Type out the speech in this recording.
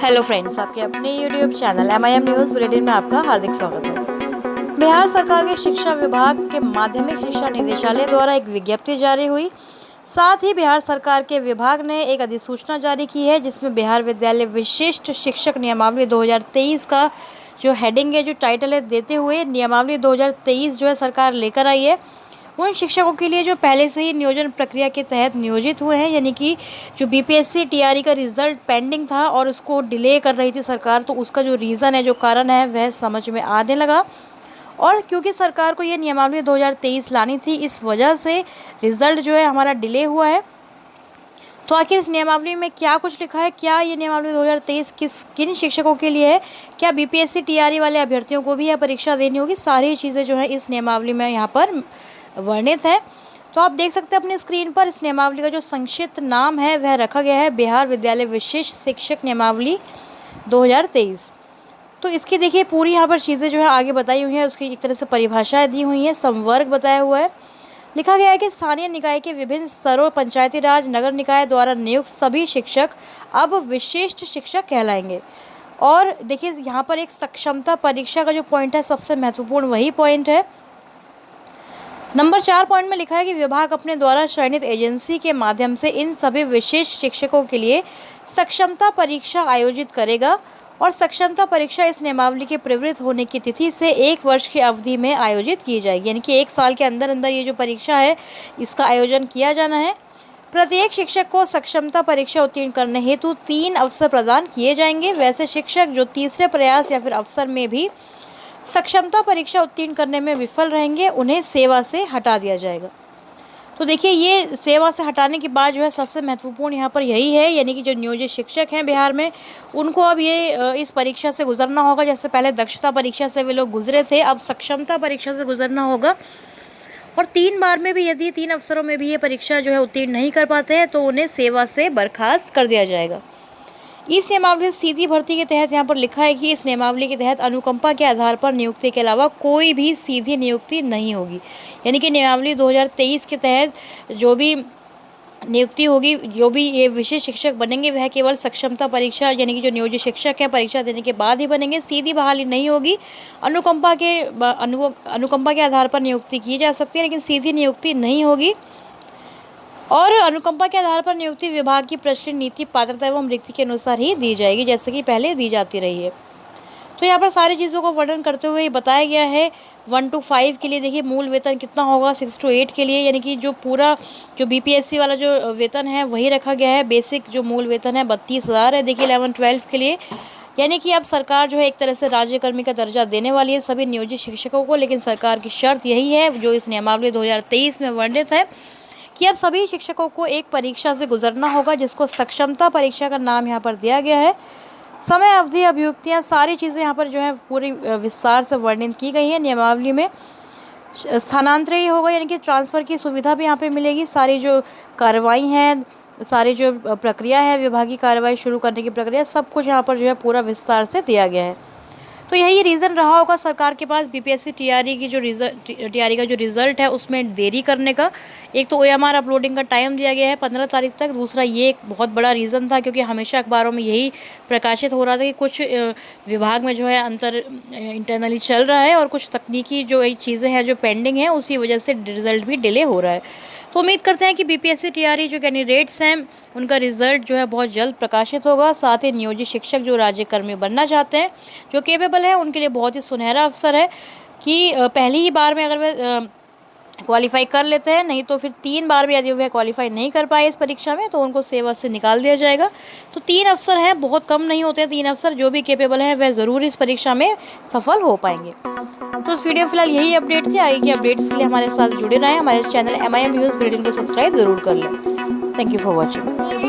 Hello friends, आपके अपने YouTube channel MIM news bulletin में आपका हार्दिक स्वागत है। बिहार सरकार के शिक्षा विभाग के माध्यमिक शिक्षा निदेशालय द्वारा एक विज्ञप्ति जारी हुई। साथ ही बिहार सरकार के विभाग ने एक अधिसूचना जारी की है, जिसमें बिहार विद्यालय विशिष्ट शिक्षक नियमावली 2023 का जो हेडिंग है, जो टाइटल है, देते हुए नियमावली 2023 जो है सरकार लेकर आई है उन शिक्षकों के लिए जो पहले से ही नियोजन प्रक्रिया के तहत नियोजित हुए हैं, यानी कि जो BPSC TRE का रिजल्ट पेंडिंग था और उसको डिले कर रही थी सरकार, तो उसका जो रीज़न है, जो कारण है, वह समझ में आने लगा। और क्योंकि सरकार को ये नियमावली 2023 लानी थी, इस वजह से रिज़ल्ट जो है हमारा डिले हुआ है। तो आखिर इस नियमावली में क्या कुछ लिखा है, क्या ये नियमावली 2023 किन शिक्षकों के लिए है, क्या BPSC TRE वाले अभ्यर्थियों को भी यह परीक्षा देनी होगी, सारी चीज़ें जो है इस नियमावली में यहाँ पर वर्णित है। तो आप देख सकते हैं अपनी स्क्रीन पर, इस नियमावली का जो संक्षिप्त नाम है वह रखा गया है बिहार विद्यालय विशिष्ट शिक्षक नियमावली 2023। तो इसकी देखिए पूरी यहाँ पर चीज़ें जो है आगे बताई हुई हैं, उसकी एक तरह से परिभाषाएं दी हुई हैं, संवर्ग बताया हुआ है। लिखा गया है कि स्थानीय निकाय के विभिन्न स्तरों, पंचायती राज, नगर निकाय द्वारा नियुक्त सभी शिक्षक अब विशिष्ट शिक्षक कहलाएंगे। और देखिए यहाँ पर एक सक्षमता परीक्षा का जो पॉइंट है, सबसे महत्वपूर्ण वही पॉइंट है। नंबर 4 पॉइंट में लिखा है कि विभाग अपने द्वारा चयनित एजेंसी के माध्यम से इन सभी विशेष शिक्षकों के लिए सक्षमता परीक्षा आयोजित करेगा और सक्षमता परीक्षा इस नियमावली के प्रवृत्त होने की तिथि से 1 वर्ष की अवधि में आयोजित की जाएगी, यानी कि 1 साल के अंदर अंदर ये जो परीक्षा है इसका आयोजन किया जाना है। प्रत्येक शिक्षक को सक्षमता परीक्षा उत्तीर्ण करने हेतु 3 अवसर प्रदान किए जाएंगे। वैसे शिक्षक जो तीसरे प्रयास या फिर अवसर में भी सक्षमता परीक्षा उत्तीर्ण करने में विफल रहेंगे, उन्हें सेवा से हटा दिया जाएगा। तो देखिए ये सेवा से हटाने के बाद जो है सबसे महत्वपूर्ण यहाँ पर यही है, यानी कि जो नियोजित शिक्षक हैं बिहार में, उनको अब ये इस परीक्षा से गुजरना होगा। जैसे पहले दक्षता परीक्षा से वे लोग गुजरे थे, अब सक्षमता परीक्षा से गुजरना होगा। और 3 बार में भी, यदि 3 अवसरों में भी ये परीक्षा जो है उत्तीर्ण नहीं कर पाते हैं, तो उन्हें सेवा से बर्खास्त कर दिया जाएगा। इस नियमावली सीधी भर्ती के तहत यहाँ पर लिखा है कि इस नियमावली के तहत अनुकंपा के आधार पर नियुक्ति के अलावा कोई भी सीधी नियुक्ति नहीं होगी, यानी कि नियमावली 2023 के तहत जो भी नियुक्ति होगी, जो भी ये विशेष शिक्षक बनेंगे, वह केवल सक्षमता परीक्षा, यानी कि जो नियोजित शिक्षक है परीक्षा देने के बाद ही बनेंगे। सीधी बहाली नहीं होगी। अनुकंपा के आधार पर नियुक्ति की जा सकती है, लेकिन सीधी नियुक्ति नहीं होगी। और अनुकंपा के आधार पर नियुक्ति विभाग की प्रचलित नीति, पात्रता एवं रिक्ति के अनुसार ही दी जाएगी, जैसे कि पहले दी जाती रही है। तो यहाँ पर सारी चीज़ों को वर्णन करते हुए बताया गया है। 1 to 5 के लिए देखिए मूल वेतन कितना होगा, 6 to 8 के लिए, यानी कि जो पूरा जो BPSC वाला जो वेतन है वही रखा गया है। बेसिक जो मूल वेतन है 32,000 है। देखिए 11-12 के लिए, यानी कि अब सरकार जो है एक तरह से राज्यकर्मी का दर्जा देने वाली है सभी नियोजित शिक्षकों को, लेकिन सरकार की शर्त यही है जो इस नियमावली 2023 में वर्णित है कि अब सभी शिक्षकों को एक परीक्षा से गुजरना होगा, जिसको सक्षमता परीक्षा का नाम यहाँ पर दिया गया है। समय अवधि, अभियुक्तियाँ, सारी चीज़ें यहाँ पर जो है पूरी विस्तार से वर्णित की गई है नियमावली में। स्थानांतरण होगा, यानी कि ट्रांसफ़र की सुविधा भी यहाँ पे मिलेगी। सारी जो कार्रवाई हैं, सारी जो प्रक्रिया है, विभागीय कार्रवाई शुरू करने की प्रक्रिया, सब कुछ यहाँ पर जो है पूरा विस्तार से दिया गया है। तो यही रीज़न रहा होगा सरकार के पास BPSC TRE की जो TRE का जो रिज़ल्ट है उसमें देरी करने का। एक तो OMR अपलोडिंग का टाइम दिया गया है 15 तारीख तक। दूसरा ये एक बहुत बड़ा रीज़न था, क्योंकि हमेशा अखबारों में यही प्रकाशित हो रहा था कि कुछ विभाग में जो है इंटरनली चल रहा है और कुछ तकनीकी जो चीज़ें हैं जो पेंडिंग हैं, उसी वजह से रिज़ल्ट भी डिले हो रहा है। तो उम्मीद करते हैं कि BPSC TRE जो कैंडिडेट्स हैं उनका रिज़ल्ट जो है बहुत जल्द प्रकाशित होगा। साथ ही नियोजित शिक्षक जो राज्यकर्मी बनना चाहते हैं, जो केपेबल है, उनके लिए बहुत ही सुनहरा अवसर है कि पहली ही बार में अगर वे क्वालिफाई कर लेते हैं, नहीं तो फिर 3 बार भी यदि वह क्वालिफाई नहीं कर पाए इस परीक्षा में, तो उनको सेवा से निकाल दिया जाएगा। तो 3 अवसर हैं, बहुत कम नहीं होते हैं 3 अवसर। जो भी केपेबल हैं वह ज़रूर इस परीक्षा में सफल हो पाएंगे। तो इस वीडियो फिलहाल यही अपडेट थी। आगे की अपडेट्स के लिए हमारे साथ जुड़े रहें। हमारे चैनल MIM न्यूज़ बुलेटिन को सब्सक्राइब ज़रूर कर लें। Thank you for watching.